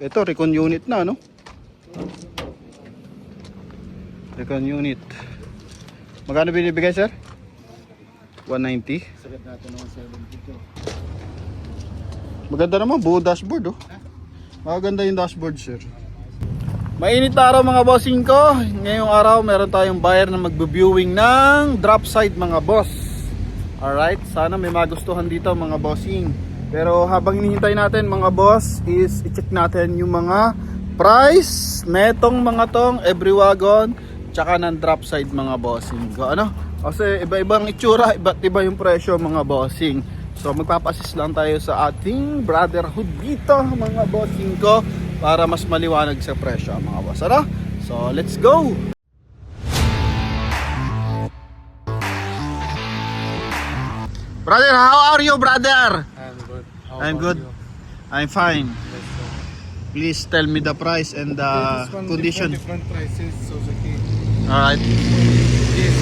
Ito, recon unit na, no? Recon unit. Magkano binibigay, sir? 190. Sagat natin ng 170. Maganda naman, buo dashboard, oh. Maganda yung dashboard, sir. Mainit na araw mga bossing ko. Ngayong araw meron tayong buyer na magbe-viewing ng drop side mga boss. Alright, sana may magustuhan dito mga bossing. Pero habang hinihintay natin mga boss is i-check natin yung mga price netong mga tong every wagon tsaka ng drop side mga bossing ko. Ano? Kasi iba-ibang itsura, iba't iba yung presyo mga bossing. So magpapasis lang tayo sa ating brotherhood dito mga bossing ko para mas maliwanag sa presyo mga boss. Ano? So let's go! Brother, how are you brother? I'm good. I'm good. I'm fine. Please tell me the price and the condition. Different prices, Suzuki. Alright. D6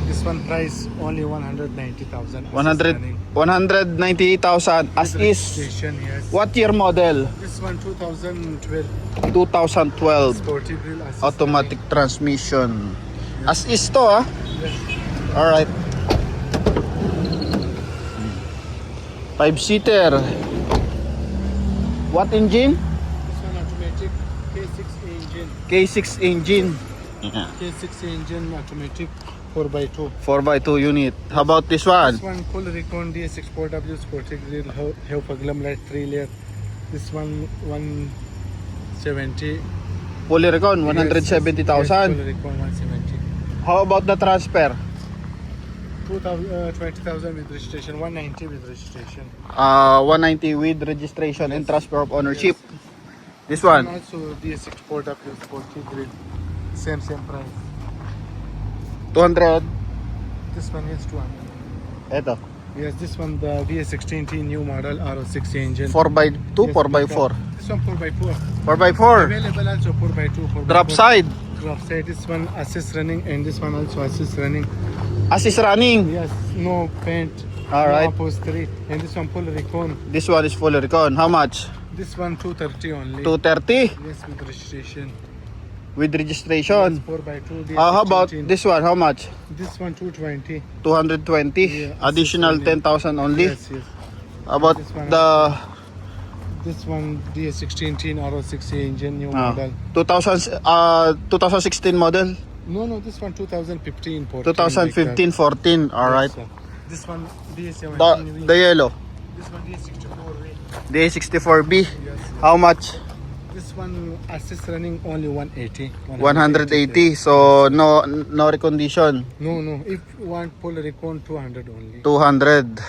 This one price only 190,000. 198,000 as is. Station, yes. What year model? This one 2012. 2012. Sporty grill assist. Automatic transmission. As is to ah. Yes. Alright. 5-seater. What engine? This one automatic K6 engine. K6 engine. K6 engine automatic 4x2. 4x2 unit. How about this one? This one full Recon D6 4W Sporty grill. Have glum light 3 layer. This one 170. Fully recon, Yes, 170,000. full Recon 170. How about the transfer? 20,000 with registration, 190 with registration. 190 with registration and transfer of ownership. This one, Also DS6 4W Sporty grill. Same price. 200. This one is 200. Eto, Yes, this one the DS16T new model R06 engine. 4x2, Yes, 4x4. This one 4x4. 4x4. Available also 4x2. 4x4. Drop side. Drop side. This one assist running and this one also assist running. Assist running. Yes, no paint. Alright. No upholstery. And this one full Recon. This one is fully recon. How much? This one 230 only. 230 Yes, with registration. with registration. 4x2. How about this one? How much? This one 220. 220. Yeah, Additional assist running. 10,000 only. Yes, yes. How about This one the This one DS16T R06 engine new model. 2016 model? No, this one 2015. 14, 2015, 14. Alright. Yes, sir. This one DS17. The yellow. This one DS64V. The A64B. Yes. How much? This one assist running only 180. 180. So no recondition. No. If you want full recon 200 only. 200. Yes.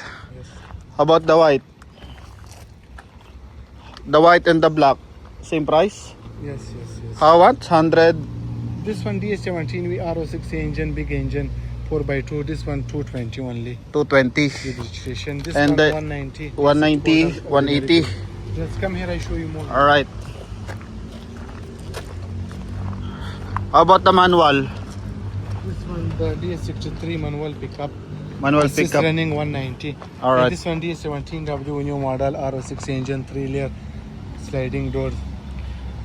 How about the white? The white and the black, same price? Yes. How much? 100. This one DS17V R06 engine, big engine, 4x2. This one 220 only 220. with registration. This And one the 190. 190, 180. Just come here, I show you more. Alright. How about the manual? This one the DS63 manual pickup. Manual Assist pickup. running 190. Alright. And this one DS17W new model R06 engine, 3 layer sliding doors.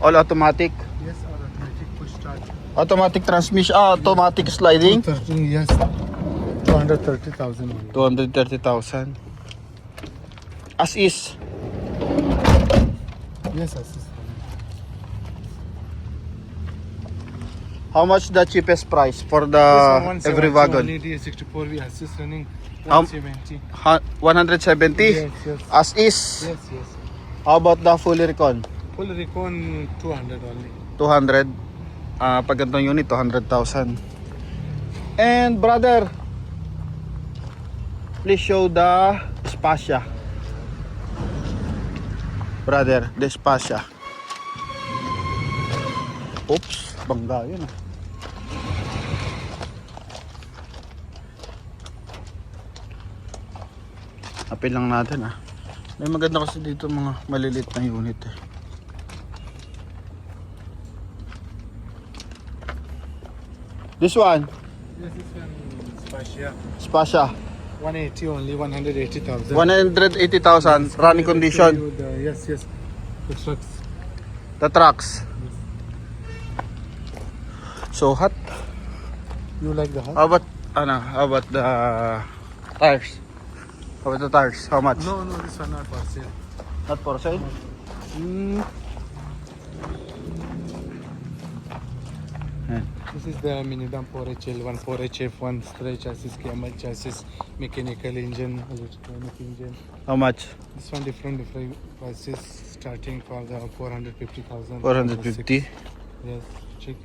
All automatic. Yes, automatic push start. Automatic transmission. Automatic sliding. 230, yes. 230,000 only. 230,000. As is. Yes, assist. How much the cheapest price for This the one every 170 wagon? only DS64V assist running How- 170. 170. Yes. As is. Yes. How about the fully recon? Full recon 200 only. 200. Pag ganitong unit, 200,000. And brother, please show the Spacia. Brother, the Spacia. Oops, bangga yun ah. Apil lang natin ah. May maganda kasi dito mga malilit na unit eh. This one, Yes, this one Spacia. Spacia. 180 only, 180,000. 180,000 running condition. Yes, yes. The trucks. The trucks. So hot. You like the house? How about the tires? How about the tires? How much? No, this one not for sale. Not for sale? This is the mini dump 4HL, 1 4HF, 1 stray chassis, camel chassis, mechanical engine, electronic engine. How much? This one different prices starting for the 450,000. 450. Yes, check.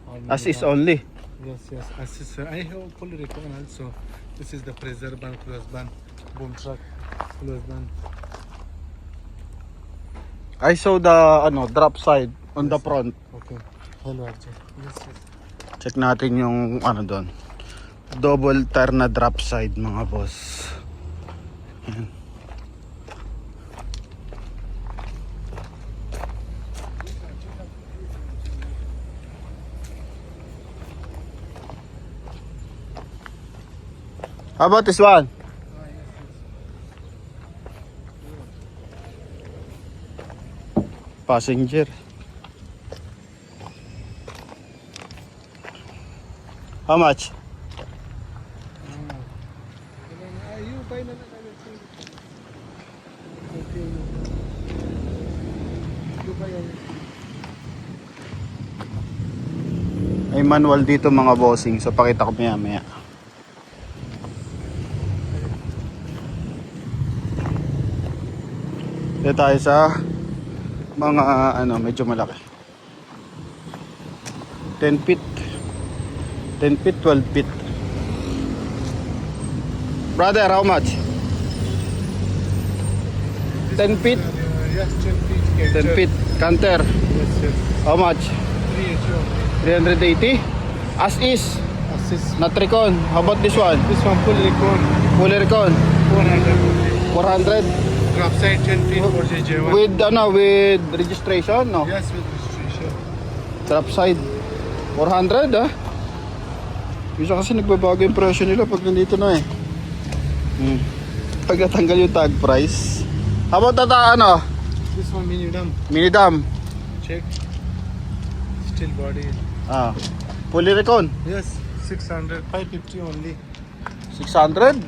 All mini Assist dump. only. Yes. Assist. I have full return also. This is the pressure band, close band, boom truck, close band. I saw the drop side on the front. Okay. Hello, Arjun. Yes. Check natin yung doon. Double tire na drop side mga boss. Yan. How about this one? Passenger. How much? You buy na Okay. You buy May manual dito mga bossing. So pakita ko maya. Dito tayo sa mga medyo malaki. 10 feet. 10 feet, 12 feet. Brother, how much? 10 feet? Yes, 10 feet. 10 feet. Canter. Yes. How much? 380? As is. Assist. Not recon. How about this one? This one full recon. Full recon. 400. 400? Drop side 10 feet for JJ1. With registration, no? Yes, with registration. Drop side. 400, ah. Bisa kasi nagbabago yung presyo nila pag nandito na eh. Pag natanggal yung tag price. How about This one mini dump. mini dam? Check. Steel body. Fully recon. Yes, 600. 550 only. 600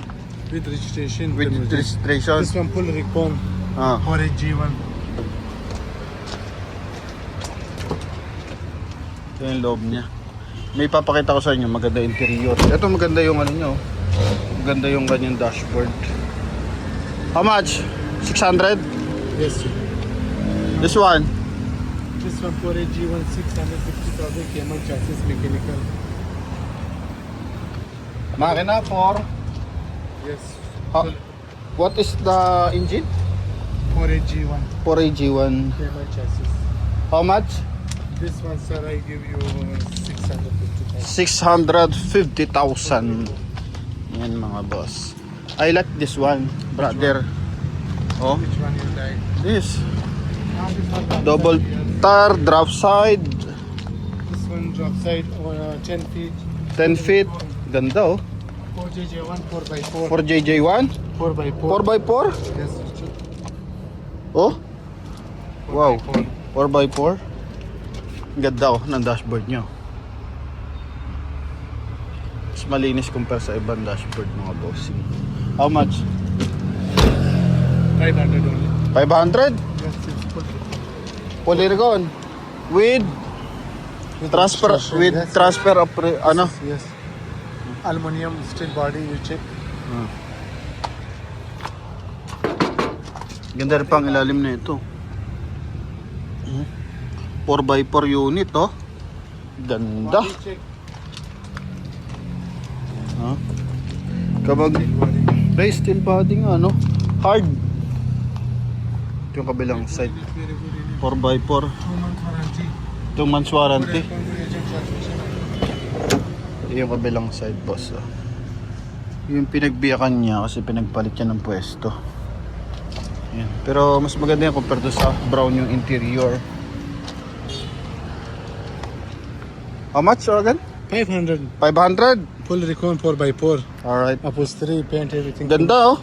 With registration. with registration. This one full recon. Ah. For a G1. Ito yung loob niya. May papakita ko sa inyo, maganda interior. Ito maganda yung nyo. Maganda yung kanyang dashboard. How much? 600? Yes, sir. This one? This one for a G1 650,000 camel chassis mechanical. Makina for Yes. what is the engine? For a G1 For a G1. camel chassis. How much? This one, sir, I give you 650,000. 650,000. Yan mga boss. I like this one, brother. Oh, Which one you like? this. This one Double tar, drop side, This one drop side 10 feet. 10 feet. Ganda oh. 4JJ1 4x4. For JJ1, 4x4. 4x4. Yes. Oh, wow. 4x4. 4x4. Ganda oh ng dashboard nyo. Mas malinis compare sa ibang dashboard mga bossing. How much? 500 only. 500? Yes, it's full. Fully recon. With transfer registration, with yes, transfer of Yes. Aluminum steel body, you check. Ganda rin pang ilalim na ito. 4x4 unit oh. Ganda. Body check. Kapag Steel body. steel body nga no. Hard. Ito yung kabilang side. Very good unit. 4x4. 2-month warranty. 2 months warranty. Good agent transmission. Ito yung kabilang side boss oh. Yung pinagbiyakan niya kasi pinagpalit niya ng pwesto. Yan. Pero mas maganda yan compared to sa brown yung interior. How much again? 500. 500? Full recon 4x4. Alright. Upholstery, paint, everything. Ganda oh.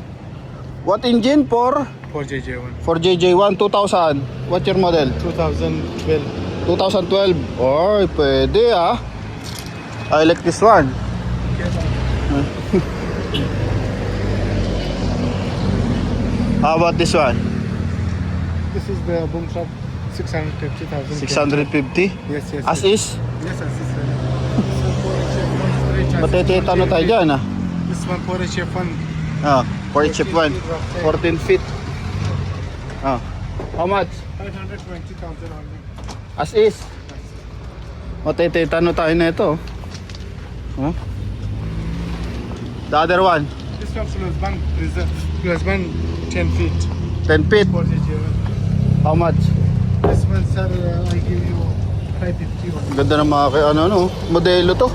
What engine for? 4JJ1. 4JJ1 2000. What your model? 2012. 2012. Oy, pwede ah. I like this one. How about this one? This is the boom shop. 650,000. 650? Yes, yes. As yes. is? Yes, as is. This Matitita na tayo dyan ah. one 4HF1. Ah, for chip 1. 14 feet. Ah. How much? 520,000 only. As is? Matitita na tayo na ito. Oh. The other one? This one plus one reserve. Plus one 10 feet. 10 feet. 4JJ1. How much? This one, sir, I give you 550 only. Ganda ng mga ano, modelo to.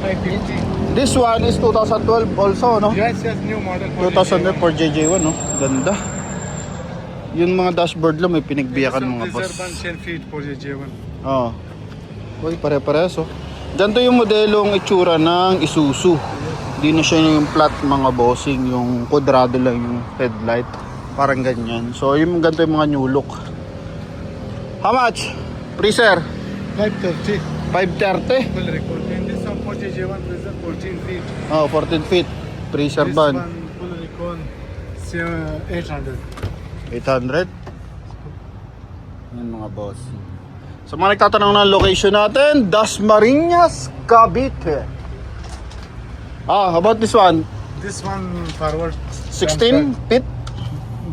550. This one is 2012 also, no? Yes, yes, new model. 2012 for JJ1, no? Ganda. Yung mga dashboard lang may pinagbiyakan mga boss. Reserve one 10 feet 4JJ1. Oo. Uy, pare-pareso. Ganito yung modelong itsura ng Isuzu. Hindi na siya yung flat mga bossing, yung kwadrado lang yung headlight. Parang ganyan. So, yung ganito yung mga new look. How much? Freezer? 530. 530? Full record. And this one 4JJ1 reserve 14 feet. Oh, 14 feet. Freezer This ban. one full record 800. 800? Yan mga boss. Sa mga nagtatanong ng location natin, Dasmariñas, Cavite. Ah, how about this one? This one forward. 16 feet?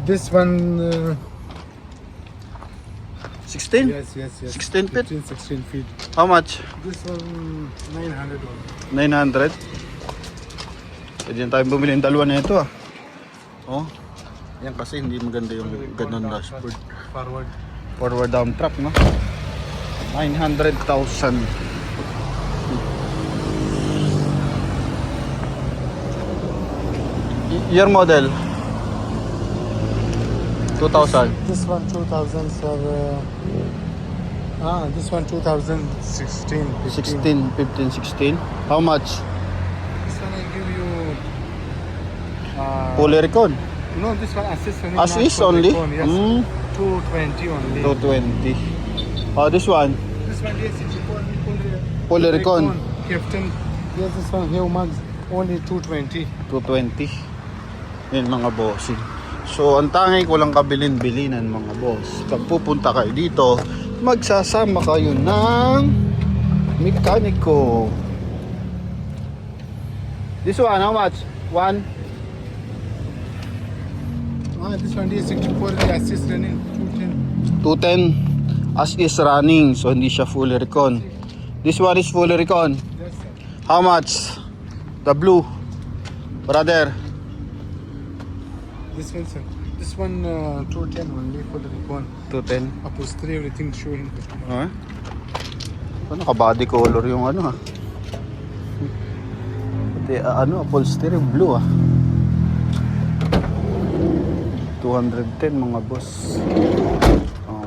This one. 16? Yes, yes, yes. 16 feet? 16 feet. How much? This one 900 only. 900? Pwede yan tayong bumili ng dalawa na ito ah. Oh, yan kasi hindi maganda yung ganun dashboard. Forward. Forward down track, no? 900,000. Year model? 2000. This one 2000, sir. This one 2016. 16, 15, 16. How much? This one I give you. Fully recon. No, this one assist only. As not is full only? recon, Yes. Mm. 220 only. 220. Oh, this one? This one is 64 Fully recon. Captain. Yes, this one here mugs only 220. 220. Yan mga bossing. So, ang tangi ko lang kabilin-bilinan mga boss. Pag pupunta kayo dito, magsasama kayo ng mekaniko. This one, how much? One? This one is 64. The assist running 210. 210 as is running. So, hindi siya fully recon. This one is fully recon. Yes, sir. How much? The blue. Brother. This one, sir. This one 210 only for the recon. 210. Upholstery, everything showing customer. Okay. Ano ka body color yung ano ha? Pati ano upholstery blue ah. 210 mga boss.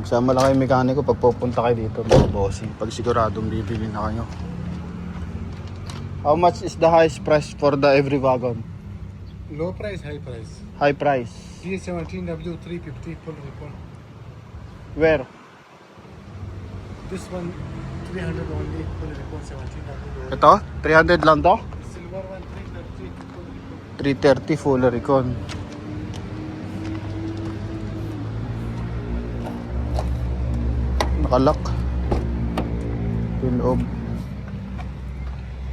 Kasama lang kayo mekaniko pag pupunta kayo dito mga bossing. Pag siguradong bibili na kayo. How much is the highest price for the every wagon? Low price, high price. High price. D17W 350 full recon. Where? This one 300 only full recon 17W. Ito? 300 lang to? Silver one 330 full recon. 330 full recon. Nakalak. Yung loob.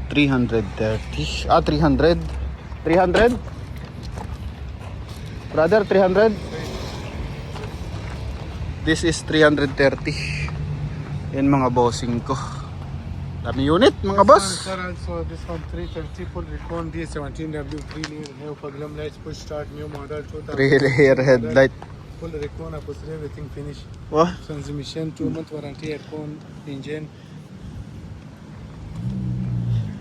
330. 300. 300? Brother, 300? This is 330. Yan mga bossing ko. Dami unit mga boss. Sir, also this one 330 full recon D17W 3 layer new paglam lights push start new model 2000. 3-layer headlight. Full recon upholstery everything finish. Wah, Transmission 2-month warranty aircon engine.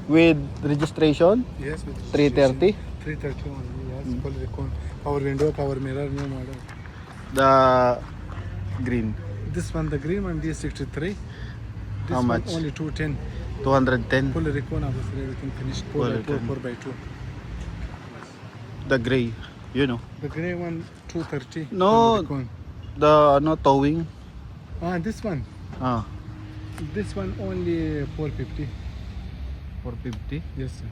with registration? Yes, with 330? 330 only, yes. Full recon. Power window, power mirror, new model. The green. This one, the green one, D63. This How one much? only 210. 210. Full recon, obviously everything finished. Full 4x4, recon. 4x2. The gray, you know. The grey one, 230. No. Full recon. The towing. This one. Ah, This one only 450. 450. Yes, sir.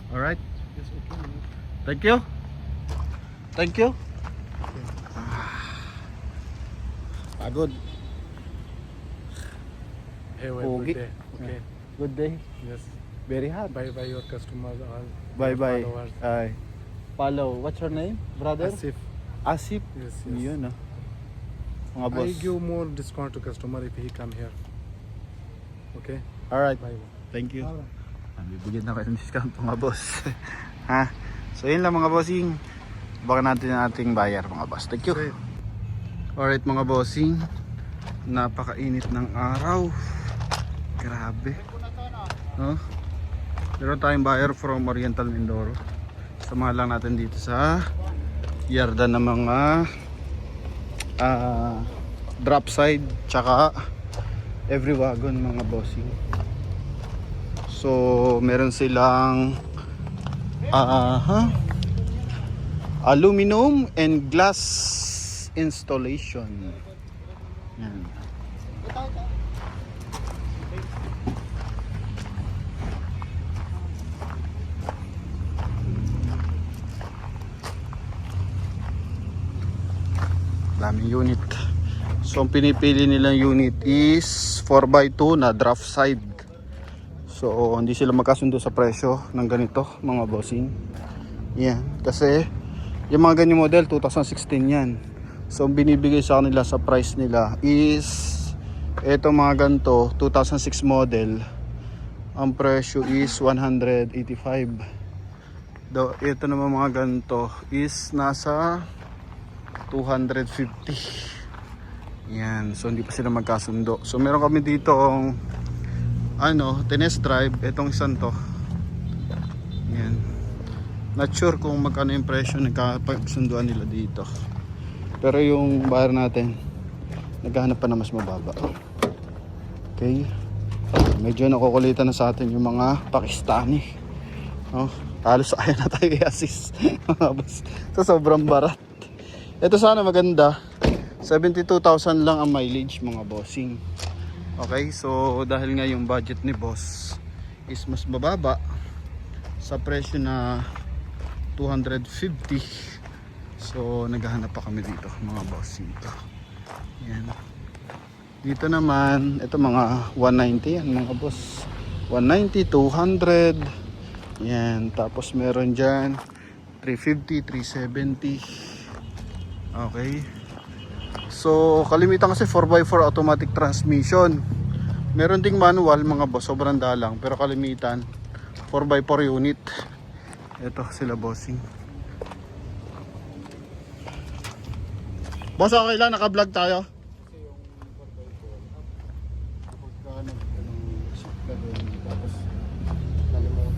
Alright. Yes, okay. Thank you. Thank you. Pagod. Have a Pogi. good day. Okay. Good day. Yes. Very hot. Bye bye your customers all. Bye your bye. followers. Follow. What's your name, brother? Asif. Asip. Yes, yes. Yun ah. Mga boss. I give more discount to customer if he come here. Okay. Alright. Bye. Thank you. Alright. Bibigyan na kayo ng discount mga boss. Ha? So yun lang mga bossing. Baka natin ang ating bayar mga boss. Thank you. Great. Alright mga bossing. Napakainit ng araw. Grabe. No? Meron tayong buyer from Oriental Mindoro. Samahan lang natin dito sa yarda ng mga drop side tsaka every wagon mga bossing. So meron silang aluminum and glass installation. Yan. Daming unit. So ang pinipili nilang unit is 4x2 na draft side. So hindi sila magkasundo sa presyo ng ganito mga bossing. Yan. Kasi yung mga ganyan model 2016 yan. So ang binibigay sa kanila sa price nila is eto mga ganito 2006 model. Ang presyo is 185. Ito naman mga ganito is nasa 250. Yan. So hindi pa sila magkasundo. So meron kami dito test drive itong isang to. Yan. Not sure kung magkano yung presyo nagkapagsunduan nila dito. Pero yung buyer natin naghahanap pa na mas mababa. Okay. Medyo nakukulitan na sa atin yung mga Pakistani. No? Halos ayaw na tayo i-assist. So sobrang barat. Ito sana maganda. 72,000 lang ang mileage mga bossing. Okay, so dahil nga yung budget ni boss is mas mababa sa presyo na 250. So naghahanap pa kami dito mga bossing. Yan. Dito naman, ito mga 190 yan mga boss. 190, 200. Yan, tapos meron dyan 350, 370. Okay. So kalimitan kasi 4x4 automatic transmission. Meron ding manual mga boss, sobrang dalang. Pero kalimitan 4x4 unit. Ito sila bossing. Boss, okay lang, naka-vlog tayo.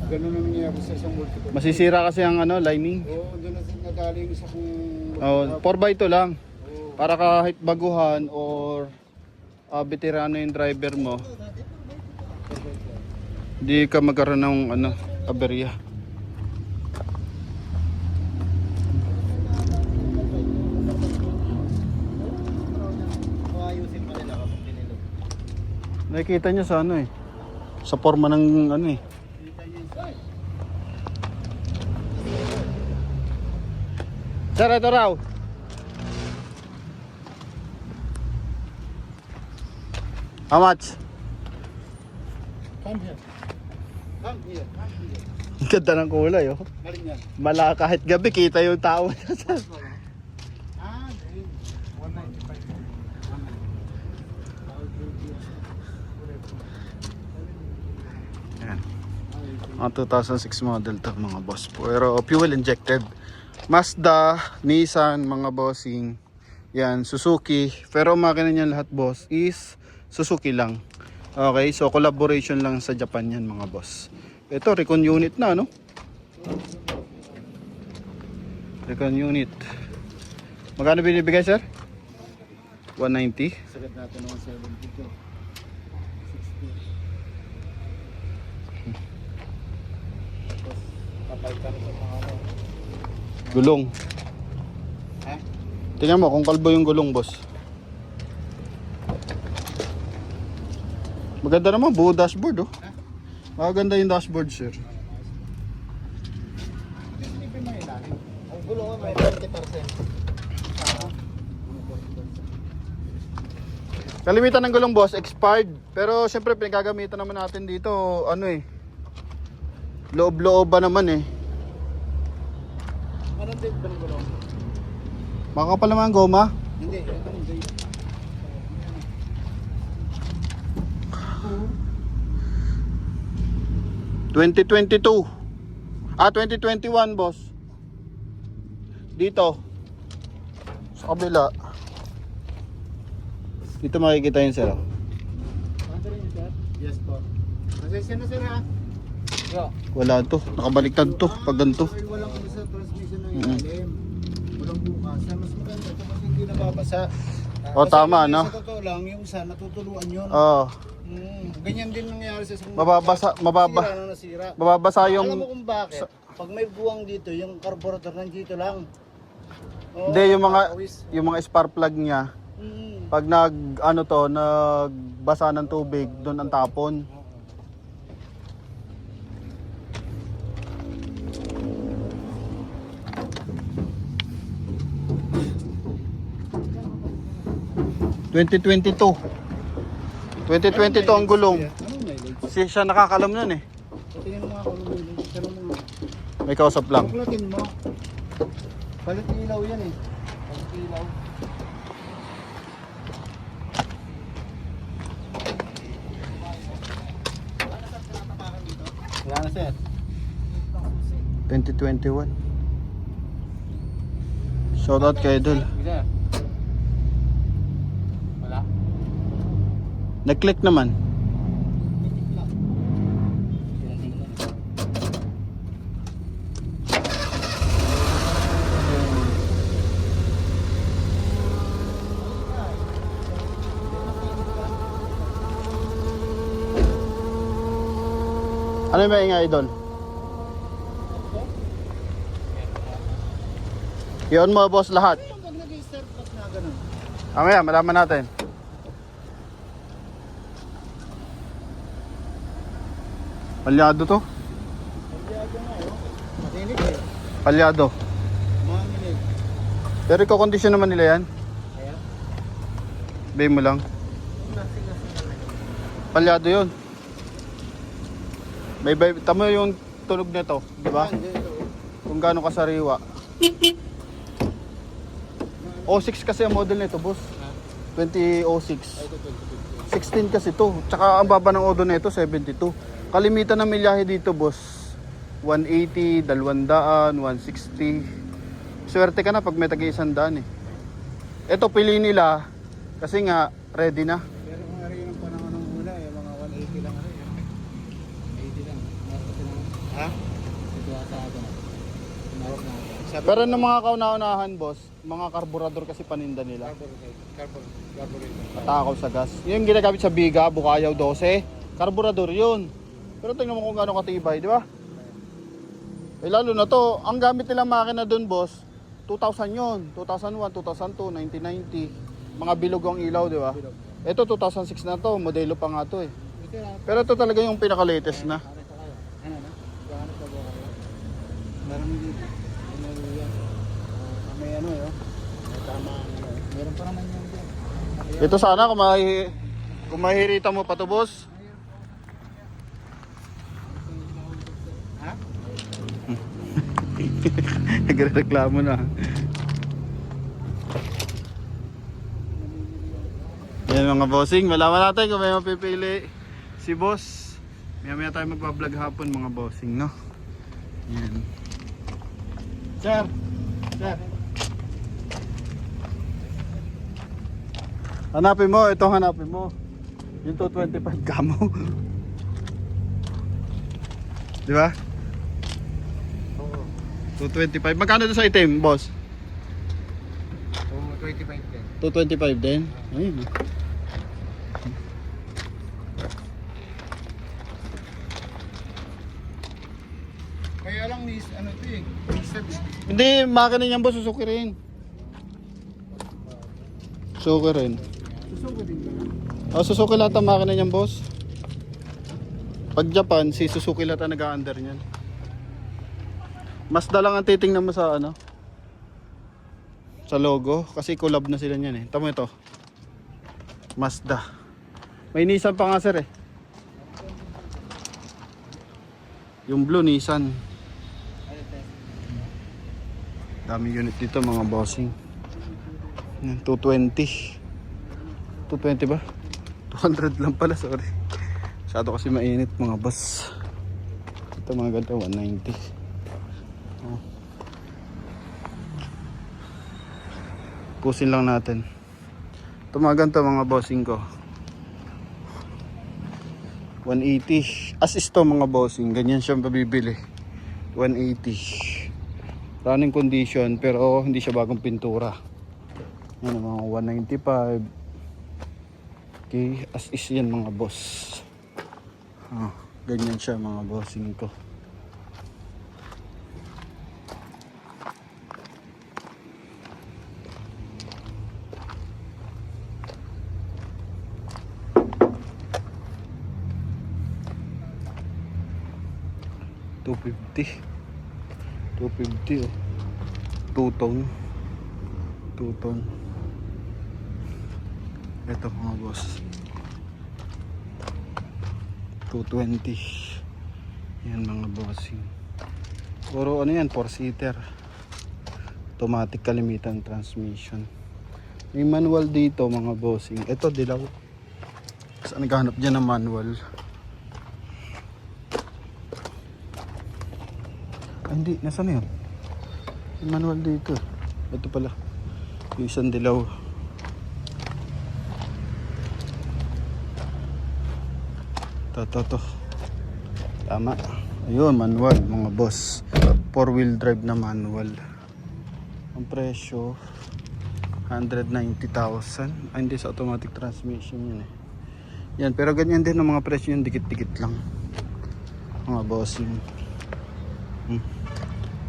Ganun ang nangyayari sa isang multiple. Masisira kasi ang lining. Oo, doon na nagaling sa kung... Oh, 4x2 lang. Para kahit baguhan or veterano yung driver mo, hindi ka magkaroon ng aberya. Nakikita nyo sa sa forma ng Sir, ito raw. How much? Come here. Come here. Come here. Ang ganda ng kulay, oh. Galing yan. Mala kahit gabi kita yung tao. Green. 195. Yan. Mga 2006 model to mga boss. Pero fuel injected. Mazda, Nissan, mga bossing. Yan, Suzuki. Pero makina niyan lahat boss is Suzuki lang. Okay, so collaboration lang sa Japan yan mga boss. Ito, recon unit na, no? Recon unit. Magkano binibigay, sir? 190. Sagat natin ng 170 to. 60. Kapalitan sa mga ano. Gulong. Ha? Tingnan mo kung kalbo yung gulong, boss. Maganda naman, buo dashboard, oh. Maganda yung dashboard, sir. Silipin mo yun natin. Ang gulong may 30%. Kalimitan ng gulong, boss, expired. Pero syempre pinagagamitan naman natin dito, ano eh. Loob-loob ba naman eh. Anong date ba ng gulong? Makakapal naman ang goma. Hindi, ito yung date. 2022. 2021, boss. Dito. Sa kabila. Dito makikita yun, sir. Yes po. Pasensya na sir ha. Yo. Wala to. Nakabaliktad to. Pag ganito. Walang sa transmission ng ilalim. Walang bukas. Mas maganda ito kasi hindi nababasa. O, tama, no? Sa totoo lang, yung isa natutuluan yun. Oo. Ganyan din nangyayari sa isang Mababasa, Sira na nasira. mababasa yung... Alam mo kung bakit? Pag may buwang dito, yung carburetor nandito lang. Oo, Hindi, nakakawis. yung mga spark plug niya, pag nagbasa ng tubig, doon ang tapon. ...2022 ang gulong. Anong mileage? Siya nakakalam nun eh. Tingnan mo nga kung anong mileage. Tanong mo nga. May kausap lang. Buklatin mo. Balit ilaw yan eh. Balit ilaw. Wala na sir. 2021. Shoutout kay Idol. Sir. Wala. Nag-click naman. Ano yung maingay, Idol? Yun mo, boss, lahat. Yung pag nag-start up na ganun. Mamaya, malaman natin. Palyado to? Palyado nga yun. Matinig eh. Palyado. Maminig. Pero i-condition naman nila yan. Kaya? Bay mo lang. Palyado yun. Tama yung tunog nito, di ba? Kung gaano kasariwa. O6 kasi ang model nito, boss. 2006. 16 kasi to. Tsaka ang baba ng odo nito 72. Kalimitan ng milyahe dito, boss. 180, 200, 160. Swerte ka na pag may tag-100 eh. Ito pili nila kasi nga ready na. Pero kung ari yung panahon ng una, yung mga 180 lang ari. 80 lang. Ha? Ito ata ako na. Tinawag na ako. Pero ng mga kauna-unahan, boss, mga karburador kasi paninda nila. Carburetor. Takaw sa gas. Yung ginagamit sa Biga, Bukayaw 12, karburador yun. Pero tingnan mo kung gaano katibay, di ba? Eh lalo na to, ang gamit nilang makina doon, boss, 2000 yun, 2001, 2002, 1990. Mga bilog ang ilaw, di ba? Ito 2006 na to, modelo pa nga to eh. Pero ito talaga yung pinaka-latest na. Ano na? Gaano ka ba kayo? Marami dito. Ano yan? May ano yun? May tama ano. Meron pa naman yan dyan. Ito sana kung mahihirita mo pa to, boss. Ha? Nagreklamo na. Yan mga bossing, malaman natin kung may mapipili si boss. Maya tayo magpa-vlog hapon mga bossing, no? Yan. Sir! Sir! Hanapin mo, ito hanapin mo. Yung 225 kamo. Di ba? Oo. 225. Magkano to sa item, boss? Oo, 25 din. 225 din. Ayun. Kaya lang ano ito eh. Research. Hindi, makina niyan boss, Suzuki rin. Suzuki rin. Susuko din ba? Suzuki lahat ang makina niyan boss. Pag Japan, si Suzuki lahat ang nag-under niyan. Mazda lang ang titingnan mo sa ano, sa logo, kasi collab na sila niyan eh. Tama ito. Mazda. May Nissan pa nga sir eh. Yung blue Nissan. Dami unit dito mga bossing. Yan, 220. 220 ba? 200 lang pala, sorry. Masyado kasi mainit mga boss. Ito mga ganito 190. Oh. Pusin lang natin. Ito mga ganito mga bossing ko. 180. As is to mga bossing. Ganyan siya mabibili. 180. Running condition pero hindi siya bagong pintura. Yan mga 195. Okay. As is yan mga boss. Ganyan siya mga bossing ko. $250 oh. 2 ton. Ito mga boss. 220. Yan mga bossing. Puro ano yan, 4-seater. Automatic kalimitan transmission. May manual dito mga bossing. Ito dilaw. Saan naghahanap dyan ng manual? Hindi, nasaan yun? May manual dito. Ito pala. Yung isang dilaw. To. Tama. Ayun, manual mga boss. 4-wheel drive na manual. Ang presyo 190,000. Ay, hindi sa automatic transmission yun eh. Yan, pero ganyan din ang mga presyo yun. Dikit-dikit lang. Mga bossing.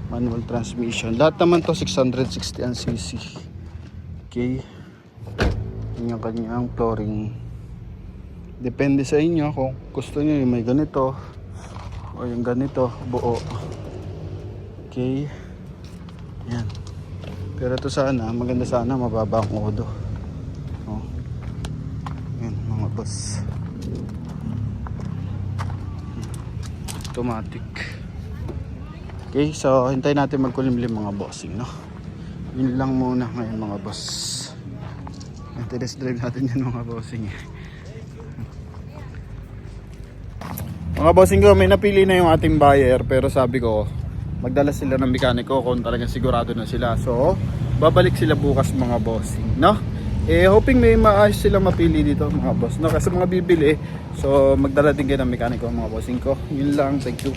Manual transmission. Lahat naman to 660 ang cc. Okay. Yung kanyang flooring. Depende sa inyo kung gusto niyo yung may ganito o yung ganito buo. Okay. Yan. Pero ito sana, maganda sana mababa ang odo. Oh. Yan mga boss. Automatic. Okay, so hintayin natin magkulimlim mga bossing, no? Yun lang muna ngayon mga boss. Test drive natin yan mga bossing. Mga bossing ko, may napili na yung ating buyer pero sabi ko, magdala sila ng mekaniko kung talagang sigurado na sila. So, babalik sila bukas mga bossing, no? Hoping may maayos silang mapili dito mga boss, no? Kasi mga bibili, so magdala din kayo ng mekaniko mga bossing ko. Yun lang, thank you.